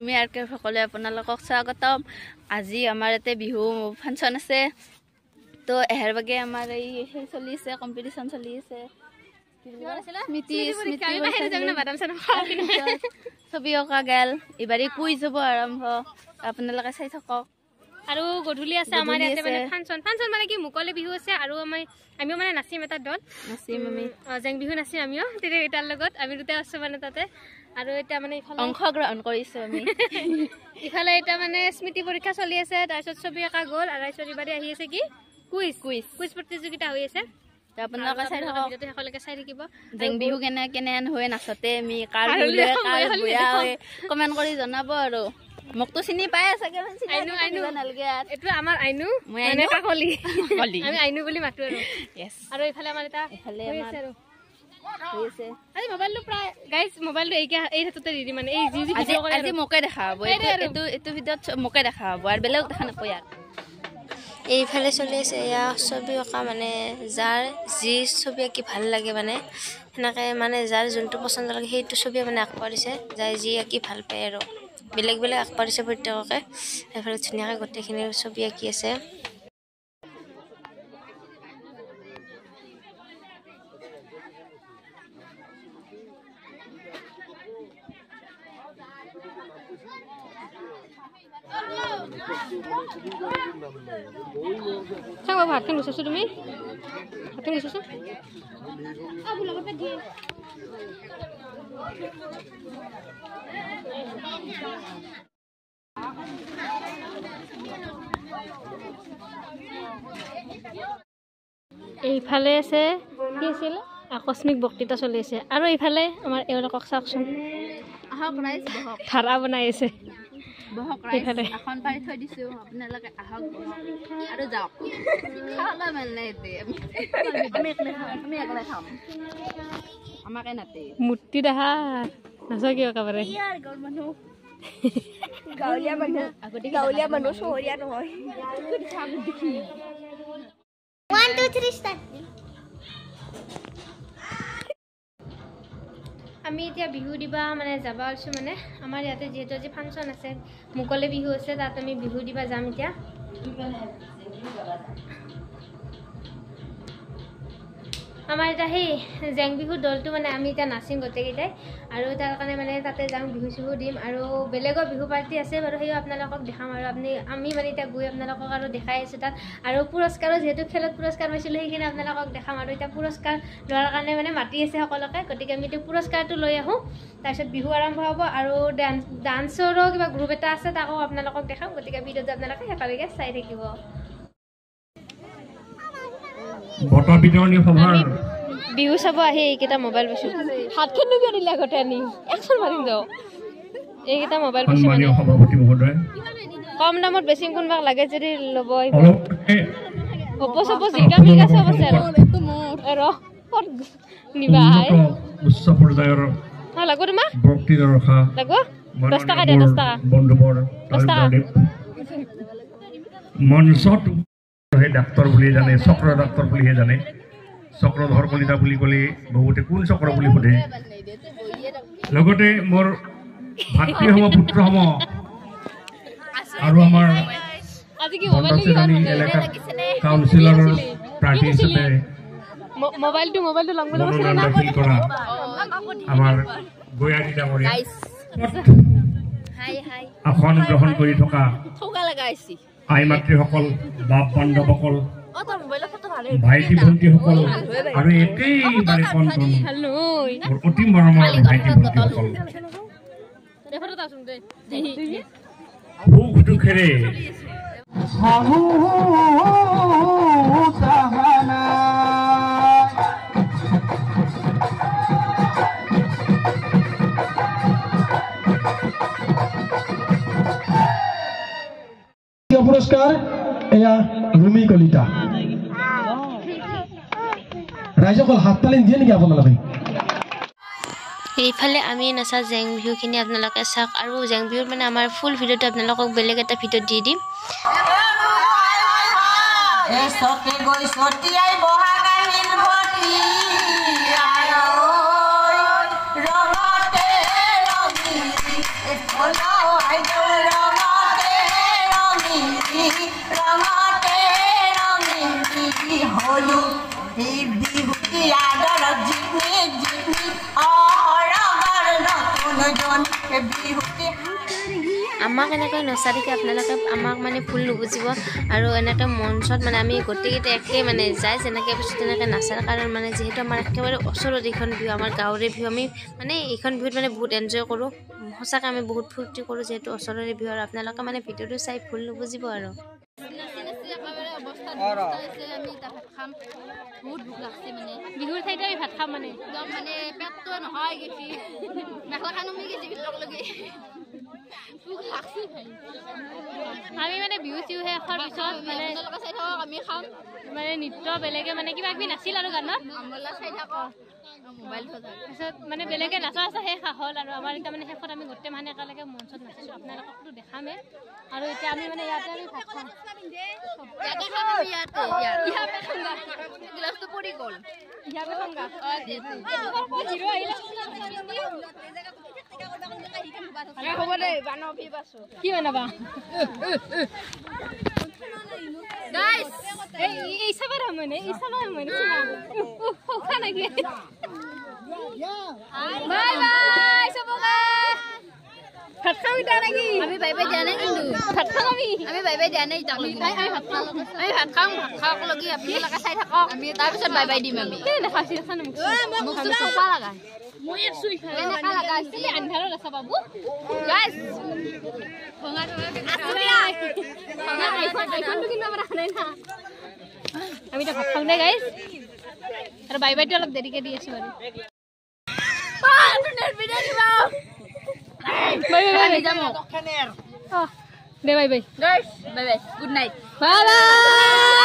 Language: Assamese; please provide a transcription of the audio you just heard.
আমি আৰকে সকলে আপোনালোকক স্বাগতম আজি আমাৰ এতে বিহু ফাংচন আছে তো এহেৰ বাগে আমাৰ এই চলি আছে কম্পিটিশন চলি আছে স্মৃতি ছবি অঁকা গেল এবাৰে কুইজ হ'ব আৰম্ভ আপোনালোকে চাই থাকক আৰু গধূলি আছে আমাৰ ইয়াতে মানে ফাংচন মানে কি মুকলি বিহু আছে আৰু আমিও মানে নাচিম এটা দল নাচিম আমি জেং বিহু নাচিম আমিও তেতিয়া এটাৰ লগত আমি দুটা আছো মানে তাতে আৰু এটা মানে ইফালে অংশগ্ৰহণ কৰিছো আমি ইফালে এটা মানে স্মৃতি পৰীক্ষা চলি আছে তাৰপিছত ছবি আঁকা গ'ল আৰু শনিবাৰে আহি আছে কি কুইজ প্ৰতিযোগিতা হৈ আছে আপোনালোকে চাই থাকক সকলোকে চাই থাকিব জেং বিহু কেনে হৈ নাচতে আমি কাৰ বুঢ়া হৈ কমেণ্ট কৰি জনাব আৰু মোকতো চিনি পাই চাগে আইনু এইটো আমাৰ আইনু মানে কাকলি আমি আইনু বুলি মাতো আৰু আৰু ইফালে আমাৰ এটা হৈ আছে আৰু হৈছে আজি মোবাইলটো প্ৰায় গাইজ মোবাইলটো এই হাততে দি মানে এই যি ভিডিঅ' কৰে আজি মোকে দেখাব এইটো ভিডিঅ'ত মোকে দেখাব আৰু বেলেগ দেখা নাপায় ইয়াত এইফালে চলি আছে এয়া ছবি অঁকা মানে যাৰ যি ছবি আঁকি ভাল লাগে মানে সেনেকৈ মানে যাৰ যোনটো পচন্দ লাগে সেইটো ছবি মানে আঁকিব দিছে যাই যি আঁকি ভাল পায় আৰু বেলেগ আঁকিব দিছে প্ৰত্যেককে সেইফালে ধুনীয়াকৈ গোটেইখিনি ছবি আঁকি আছে চাও ভাতখন গুছাইছো তুমি ভাতখন গুছাইছো এইফালে আছে কি আছিল আকস্মিক বক্তৃতা চলি আছে আৰু এইফালে আমাৰ এওঁলোকক চাওকচোন ধাৰা বনাই আছে এখন পাৰি থৈ দিছো আপোনালোকে আহক আৰু যাওক খালা মানে আমি একলাই খাম আমাকে নাতে মূৰ্তি দেখা নাচা কিয় একেবাৰে গাঁৱলীয়া মানুহ চহৰীয়া নহয় 1 2 3 ষ্টাৰ্ট আমি এতিয়া বিহু দিবা মানে যাব আছো মানে আমাৰ ইয়াতে যেহেতু আজি ফাংচন আছে মুকলি বিহু আছে তাত আমি বিহু দিবা যাম এতিয়া আমাৰ এটা সেই জেং বিহু দলটো মানে আমি এতিয়া নাচিম গোটেইকেইটাই আৰু তাৰ কাৰণে মানে তাতে যাম বিহু চিহু দিম আৰু বেলেগৰ বিহু পাৰ্টি আছে বাৰু সেইও আপোনালোকক দেখাম আৰু আমি মানে এতিয়া গৈ আপোনালোকক আৰু দেখাই আছোঁ তাত আৰু পুৰস্কাৰো যিহেতু খেলত পুৰস্কাৰ পাইছিলোঁ সেইখিনি আপোনালোকক দেখাম আৰু এতিয়া পুৰস্কাৰ লোৱাৰ কাৰণে মানে মাতি আছে সকলোকে গতিকে আমি এতিয়া পুৰস্কাৰটো লৈ আহোঁ তাৰপিছত বিহু আৰম্ভ হ'ব আৰু ডান্সৰো কিবা গ্ৰুপ এটা আছে তাকো আপোনালোকক দেখাম গতিকে ভিডিঅ'টো আপোনালোকে শেষলৈকে চাই থাকিব বটা বিতৰণী সভাৰ বিহু চাব আহি এইকেইটা মোবাইল পাইছোঁ হাতখন কিয় দিলে আগতে আনি একচোন মাৰিম যাওঁ এইকেইটা মোবাইল পাইছোঁ মানে সভাপতি মহোদয় কম দামত বেছি কোনোবাক লাগে যদি ল'ব অপ' চপ' জিকা মিকা চব আছে আৰু নিবা উচ্চ পৰ্যায়ৰ লাগো তোমাক বক্তৃতা ৰখা লাগো 10 টকা দিয়া 10 টকা বন্ধুবৰ 10 টকা মঞ্চত ডাক্তৰ বুলি জানে চক্ৰ ডাক্তৰ বুলিহে জানে চক্ৰধৰ কলিতা বুলি ক'লে বহুতে কোন চক্ৰ বুলি সোধে লগতে মোৰ ভাতৃসম পুত্ৰসম আৰু আমাৰ এলেকাত কাউন্সিলৰৰ প্ৰাৰ্থী হিচাপে মোবাইলটো মনোনয়ন দাখিল কৰা আমাৰ গয়াৰী ডাঙৰীয়া আসন গ্ৰহণ কৰি থকা আই মাতৃসকল বাপ বান্ধৱসকল ভাইটি ভণ্টিসকল আৰু একেবাৰে কণকণ মোৰ অতি মৰমৰ ভাইটি ভণ্টিসকল সুখ দুখেৰে পুৰস্কাৰ এয়া ৰুমি কলিতা ৰাইজসকল হাততালি দিয়ে নেকি আপোনালোকে এইফালে আমি নাচা জেং বিহুখিনি আপোনালোকে চাওক আৰু জেং বিহুৰ মানে আমাৰ ফুল ভিডিঅ'টো আপোনালোকক বেলেগ এটা ভিডিঅ'ত দি দিম আমাক এনেকৈ নচা দেখি আপোনালোকে আমাক মানে ভুল নুবুজিব আৰু এনেকৈ মঞ্চত মানে আমি গোটেইকেইটা একে মানে যাই যেনেকৈ পিছত তেনেকৈ নাচাৰ কাৰণ মানে যিহেতু আমাৰ একেবাৰে ওচৰত এইখন বিহু আমাৰ গাঁৱৰে বিহু আমি মানে এইখন বিহুত মানে বহুত এনজয় কৰোঁ সঁচাকৈ আমি বহুত ফূৰ্তি কৰোঁ যিহেতু ওচৰৰে বিহু আৰু আপোনালোকে মানে ভিডিঅ'টো চাই ভুল নুবুজিব আৰু বহুত ভোক লাগছে মানে বিহুৰ ঠাইতে আমি ভাত খাম মানে একদম মানে পেটটো নহয় গেছি মেখেলাখন উমি গেছি ভিতৰক লগি ভোক লাগছে ভাই আমি মানে বিহু চিহু শেষৰ পিছত মানে আপোনালোকে চাই থাকক আমি খাম মানে নৃত্য বেলেগে মানে কিবা কিবি নাছিল আৰু গানত আমলা চাই থাকক মোবাইল থৈ তাৰপিছত মানে বেলেগে নচা আছে শেষ হ'ল আৰু আমাৰ এতিয়া মানে শেষত আমি গোটেই মানুহে একেলগে মঞ্চত নাচিছোঁ আপোনালোককতো দেখামেই আৰু এতিয়া আমি মানে ইয়াতে আমি ভাত খাম ইয়াতে খাম আমি ইয়াতে গ্লাছটো পৰি গ'ল ইয়াতে খাম গা হ'ব দে বানবি পাছো কি বনাবা গাইস এই সবৰ মানে খা লাগে বাই বাই সবকে ভাত খাম এতিয়া নেকি আমি বাই বাই দিয়া নাই কিন্তু ভাত খাম আমি বাই বাই দিয়া নাই তাক লগি আমি ভাত খাম খাওক লগি আপোনালোকে চাই থাকক আমি তাৰপিছত বাই বাই দিম আমি দেখাইছি মোক চফা লাগা মই আছো এনেকা লাগা তুমি আন্ধাৰত আছা বাবু গাইস আমি এতিয়া ভাত খাম দে গাইছ আৰু বাই বাইটো অলপ দেৰিকে দি আছো বাৰু দে bye bye guys bye bye good night bye বাই